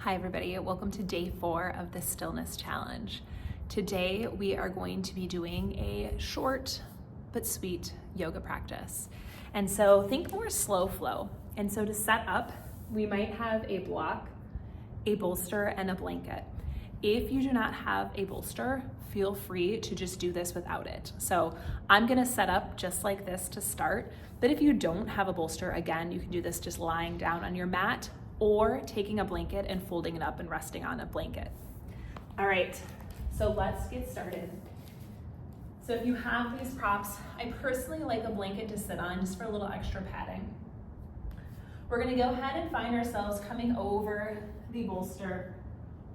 Hi everybody, welcome to day 4 of the Stillness Challenge. Today we are going to be doing a short but sweet yoga practice. And so think more slow flow. And so to set up, we might have a block, a bolster, and a blanket. If you do not have a bolster, feel free to just do this without it. So I'm gonna set up just like this to start, but if you don't have a bolster, again, you can do this just lying down on your mat or taking a blanket and folding it up and resting on a blanket. All right, so let's get started. So if you have these props, I personally like a blanket to sit on just for a little extra padding. We're gonna go ahead and find ourselves coming over the bolster,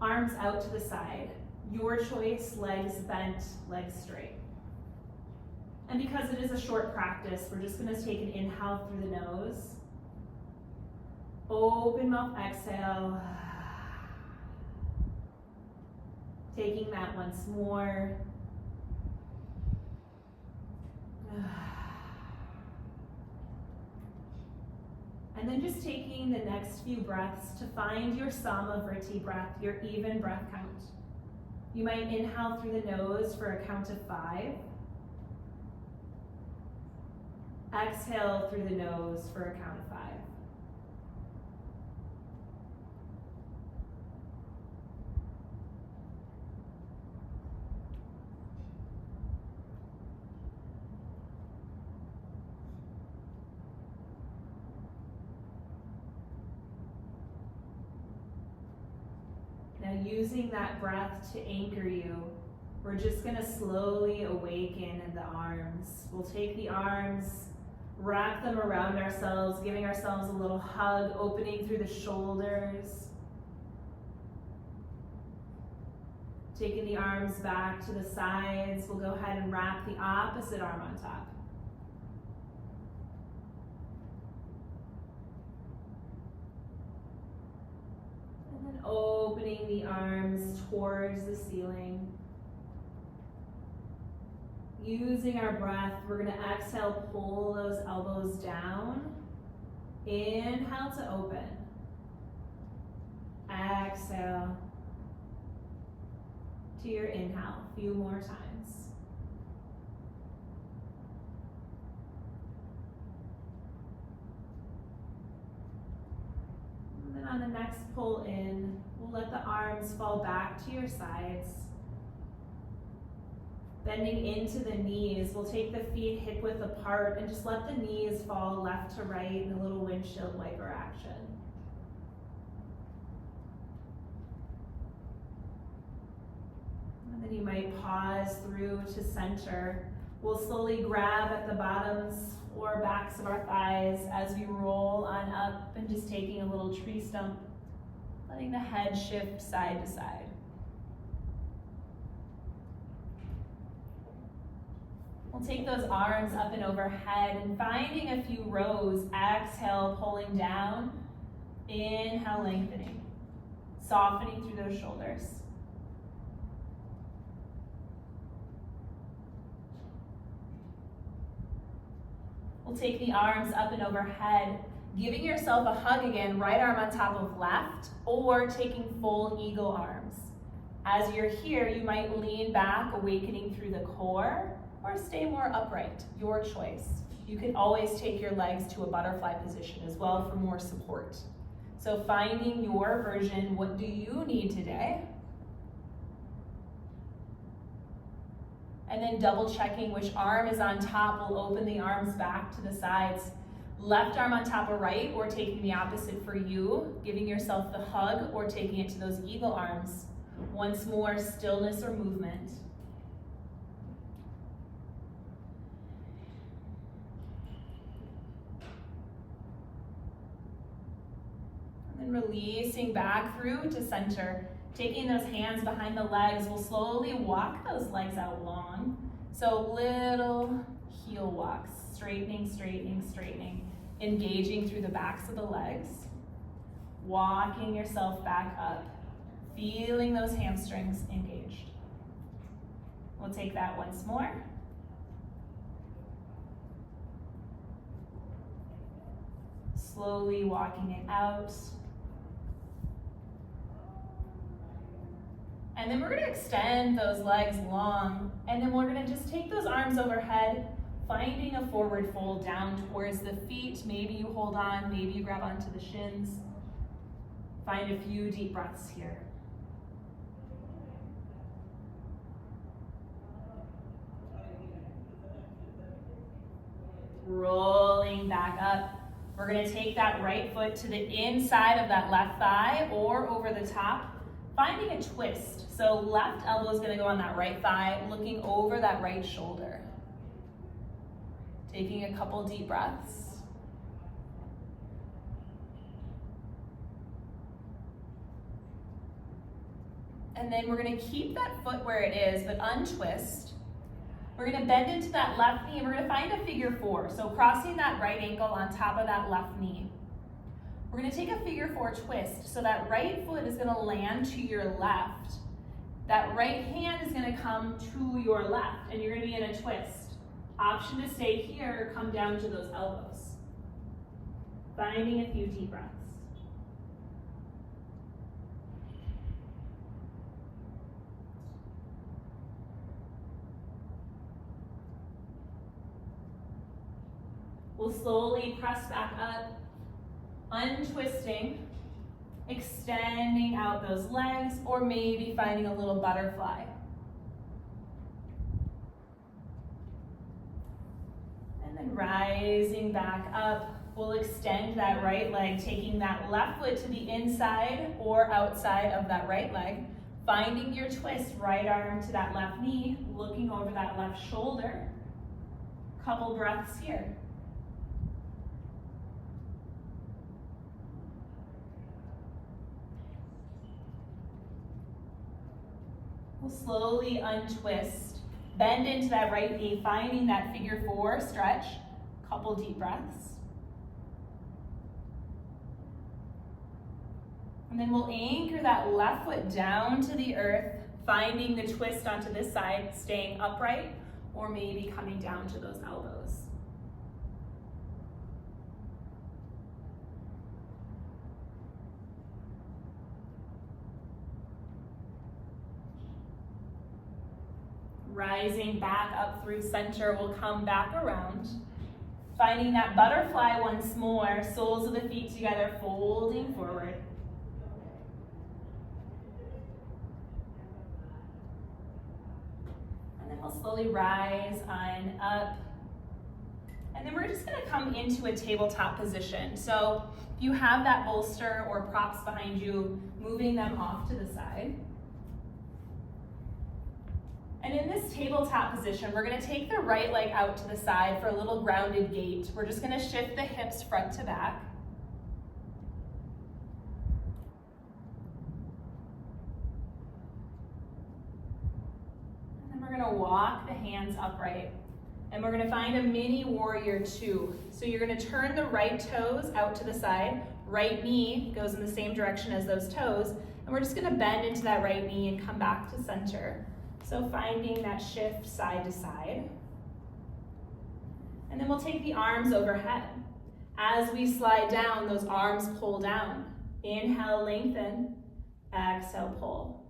arms out to the side. Your choice, legs bent, legs straight. And because it is a short practice, we're just gonna take an inhale through the nose. Open mouth, exhale. Taking that once more. And then just taking the next few breaths to find your Samavriti breath, your even breath count. You might inhale through the nose for a count of 5. Exhale through the nose for a count of 5. Now using that breath to anchor you, we're just gonna slowly awaken in the arms. We'll take the arms, wrap them around ourselves, giving ourselves a little hug, opening through the shoulders. Taking the arms back to the sides, we'll go ahead and wrap the opposite arm on top. And then opening the arms towards the ceiling. Using our breath, we're gonna exhale, pull those elbows down. Inhale to open. Exhale to your inhale, a few more times. And then on the next pull in, we'll let the arms fall back to your sides. Bending into the knees, we'll take the feet hip width apart and just let the knees fall left to right in a little windshield wiper action. And then you might pause through to center. We'll slowly grab at the bottoms or backs of our thighs as we roll on up and just taking a little tree stump, letting the head shift side to side. We'll take those arms up and overhead and finding a few rows. Exhale, pulling down. Inhale, lengthening. Softening through those shoulders. We'll take the arms up and overhead, giving yourself a hug again, right arm on top of left, or taking full eagle arms. As you're here, you might lean back, awakening through the core, or stay more upright, your choice. You can always take your legs to a butterfly position as well for more support. So finding your version, what do you need today? And then double checking which arm is on top. We'll open the arms back to the sides. Left arm on top of right, or taking the opposite for you, giving yourself the hug or taking it to those eagle arms. Once more, stillness or movement. And releasing back through to center. Taking those hands behind the legs, we'll slowly walk those legs out long. So little heel walks, straightening, straightening, straightening. Engaging through the backs of the legs. Walking yourself back up. Feeling those hamstrings engaged. We'll take that once more. Slowly walking it out. And then we're gonna extend those legs long, and then we're gonna just take those arms overhead, finding a forward fold down towards the feet. Maybe you hold on, maybe you grab onto the shins. Find a few deep breaths here. Rolling back up. We're gonna take that right foot to the inside of that left thigh or over the top, finding a twist. So left elbow is gonna go on that right thigh, looking over that right shoulder. Taking a couple deep breaths. And then we're gonna keep that foot where it is, but untwist. We're gonna bend into that left knee and we're gonna find a figure four. So crossing that right ankle on top of that left knee. We're gonna take a figure four twist. So that right foot is gonna land to your left. That right hand is gonna come to your left and you're gonna be in a twist. Option to stay here or come down to those elbows. Finding a few deep breaths. We'll slowly press back up, untwisting, extending out those legs, or maybe finding a little butterfly. And then rising back up, we'll extend that right leg, taking that left foot to the inside or outside of that right leg, finding your twist, right arm to that left knee, looking over that left shoulder. Couple breaths here. We'll slowly untwist, bend into that right knee, finding that figure four stretch. Couple deep breaths. And then we'll anchor that left foot down to the earth, finding the twist onto this side, staying upright, or maybe coming down to those elbows. Rising back up through center, we'll come back around. Finding that butterfly once more, soles of the feet together, folding forward. And then we'll slowly rise on up. And then we're just gonna come into a tabletop position. So if you have that bolster or props behind you, moving them off to the side. And in this tabletop position, we're gonna take the right leg out to the side for a little grounded gait. We're just gonna shift the hips front to back. And then we're gonna walk the hands upright. And we're gonna find a mini warrior two. So you're gonna turn the right toes out to the side, right knee goes in the same direction as those toes, and we're just gonna bend into that right knee and come back to center. So finding that shift side to side. And then we'll take the arms overhead. As we slide down, those arms pull down. Inhale, lengthen. Exhale, pull.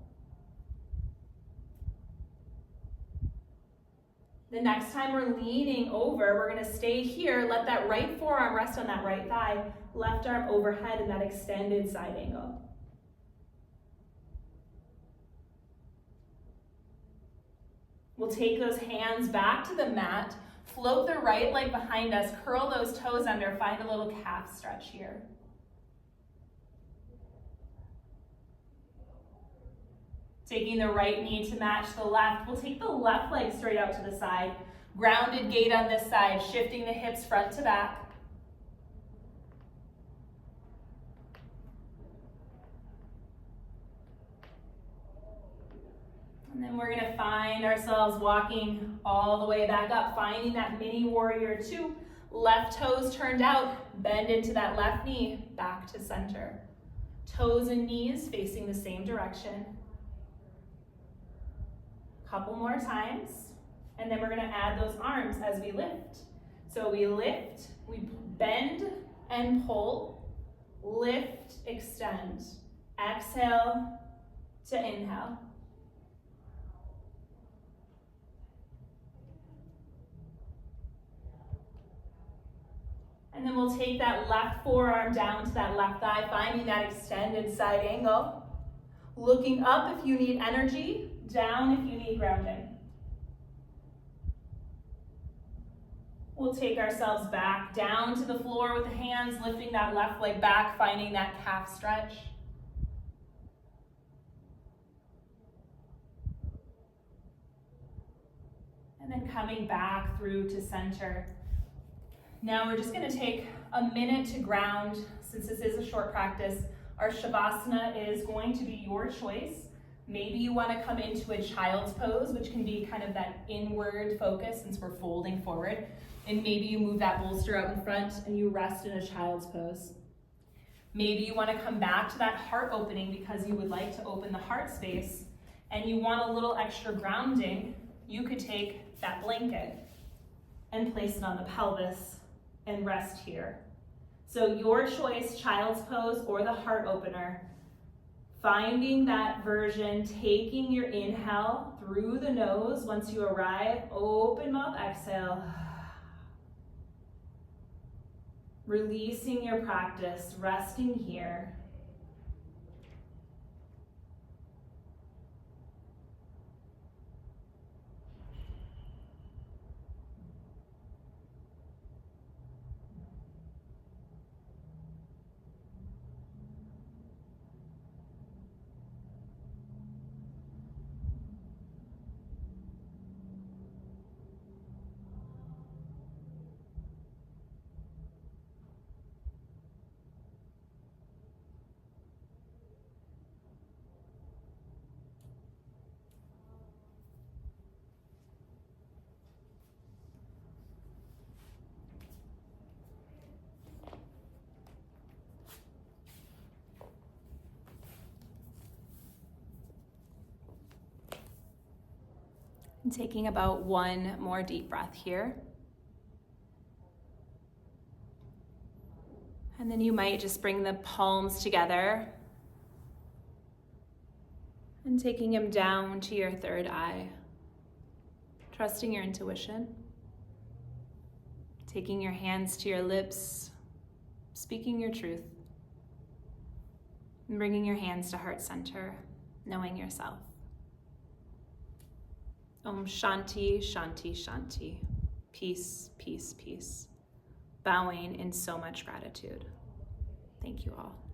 The next time we're leaning over, we're gonna stay here. Let that right forearm rest on that right thigh. Left arm overhead in that extended side angle. We'll take those hands back to the mat, float the right leg behind us, curl those toes under, find a little calf stretch here. Taking the right knee to match the left, we'll take the left leg straight out to the side, grounded gait on this side, shifting the hips front to back. And then we're gonna find ourselves walking all the way back up, finding that mini warrior two. Left toes turned out, bend into that left knee, back to center. Toes and knees facing the same direction. Couple more times, and then we're gonna add those arms as we lift. So we lift, we bend and pull, lift, extend. Exhale to inhale. And then we'll take that left forearm down to that left thigh, finding that extended side angle. Looking up if you need energy, down if you need grounding. We'll take ourselves back down to the floor with the hands, lifting that left leg back, finding that calf stretch. And then coming back through to center. Now we're just going to take a minute to ground. Since this is a short practice, our Shavasana is going to be your choice. Maybe you want to come into a child's pose, which can be kind of that inward focus since we're folding forward. And maybe you move that bolster out in front and you rest in a child's pose. Maybe you want to come back to that heart opening because you would like to open the heart space and you want a little extra grounding. You could take that blanket and place it on the pelvis and rest here. So your choice, child's pose or the heart opener. Finding that version, taking your inhale through the nose once you arrive, open mouth, exhale. Releasing your practice, resting here. And taking about one more deep breath here. And then you might just bring the palms together and taking them down to your third eye. Trusting your intuition. Taking your hands to your lips, speaking your truth. And bringing your hands to heart center, knowing yourself. Om Shanti, Shanti, Shanti. Peace, peace, peace. Bowing in so much gratitude. Thank you all.